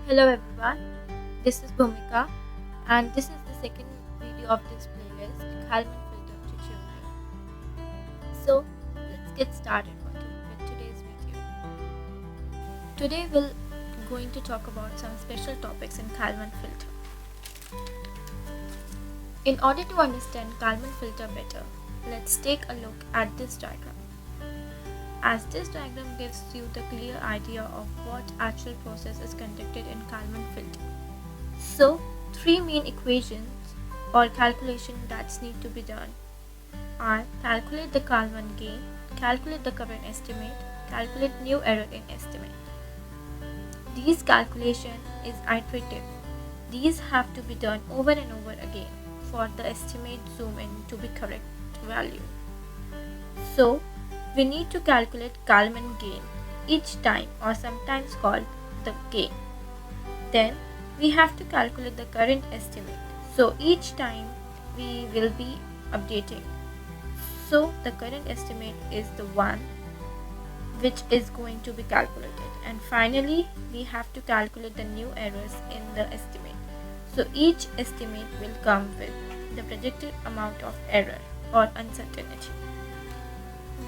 Hello everyone, this is Bhumika and this is the second video of this playlist, Kalman Filter Tutorial. So let's get started with today's video. Today we're going to talk about some special topics in Kalman Filter. In order to understand Kalman Filter better, let's take a look at this diagram. As this diagram gives you the clear idea of what actual process is conducted in Kalman filter. So, three main equations or calculation that need to be done are calculate the Kalman gain, calculate the current estimate, calculate new error in estimate. These calculation is iterative. These have to be done over and over again for the estimate zoom in to be correct value. So, we need to calculate Kalman gain each time or sometimes called the gain. Then we have to calculate the current estimate. So each time we will be updating. So the current estimate is the one which is going to be calculated. And finally we have to calculate the new errors in the estimate. So each estimate will come with the projected amount of error or uncertainty.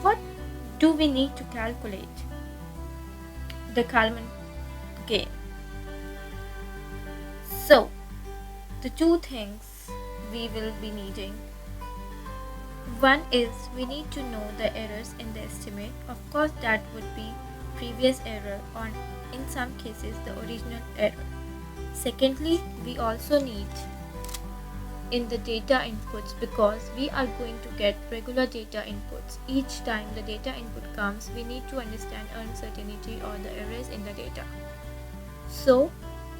What do we need to calculate the Kalman gain? So, the two things we will be needing. One is we need to know the errors in the estimate. Of course, that would be previous error or in some cases the original error. Secondly, we also need in the data inputs because we are going to get regular data inputs. Each time the data input comes, we need to understand uncertainty or the errors in the data. So,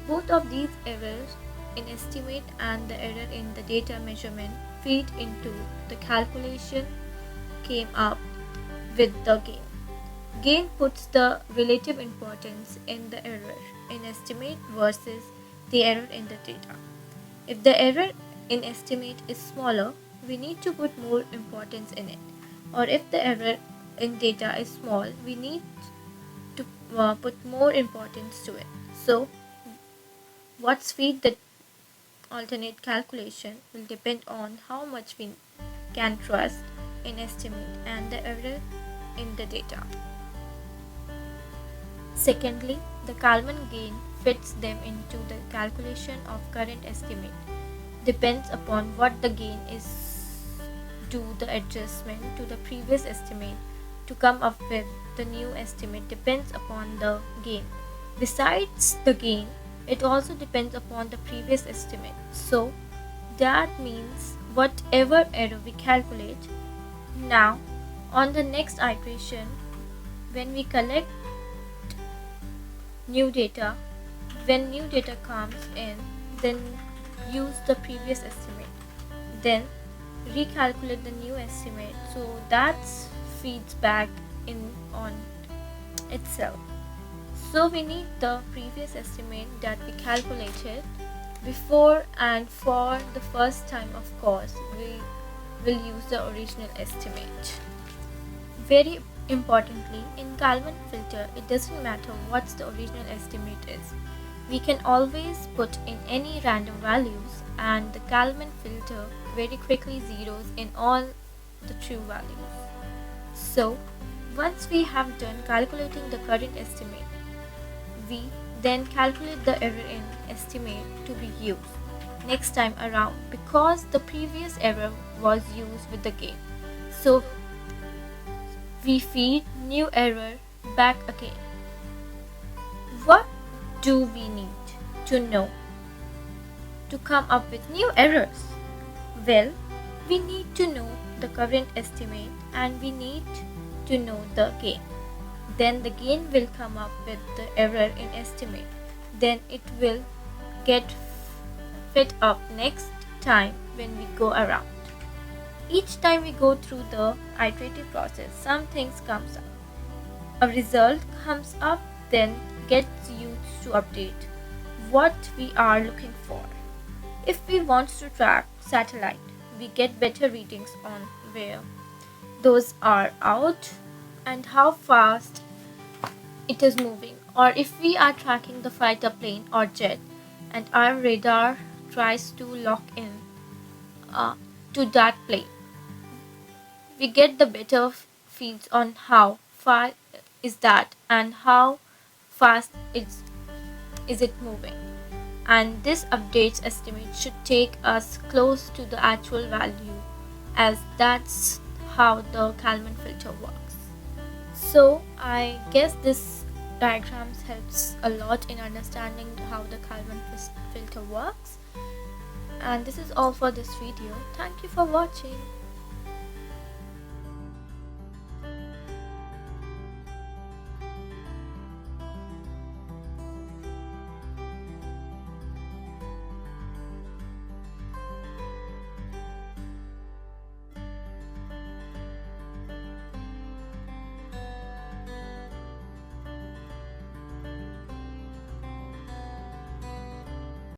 both of these errors in estimate and the error in the data measurement feed into the calculation came up with the gain. Gain puts the relative importance in the error in estimate versus the error in the data. If the error in estimate is smaller, we need to put more importance in it. Or if the error in data is small, we need to put more importance to it. So, what's feed the alternate calculation will depend on how much we can trust in estimate and the error in the data. Secondly, the Kalman gain fits them into the calculation of current estimate. Depends upon what the gain is, do the adjustment to the previous estimate to come up with the new estimate depends upon the gain. Besides the gain, it also depends upon the previous estimate. So that means whatever error we calculate, now on the next iteration when we collect new data, when new data comes in, then use the previous estimate, then recalculate the new estimate, so that feeds back in on itself. So we need the previous estimate that we calculated before, and for the first time of course we will use the original estimate. Very importantly, in Kalman filter it doesn't matter what the original estimate is. We can always put in any random values and the Kalman filter very quickly zeroes in all the true values. So, once we have done calculating the current estimate, we then calculate the error in estimate to be used next time around because the previous error was used with the gain. So, we feed new error back again. What do we need to know to come up with new errors? Well, we need to know the current estimate and we need to know the gain. Then the gain will come up with the error in estimate. Then it will get fit up next time when we go around. Each time we go through the iterative process, some things comes up. A result comes up, then gets used to update what we are looking for. If we want to track satellite, we get better readings on where those are out and how fast it is moving Or if we are tracking the fighter plane or jet and our radar tries to lock in uh, to that plane, we get the better feeds on how far is that and how fast is it moving. And this updates estimate should take us close to the actual value, as that's how the Kalman filter works. So I guess this diagrams helps a lot in understanding how the Kalman filter works. And this is all for this video. Thank you for watching.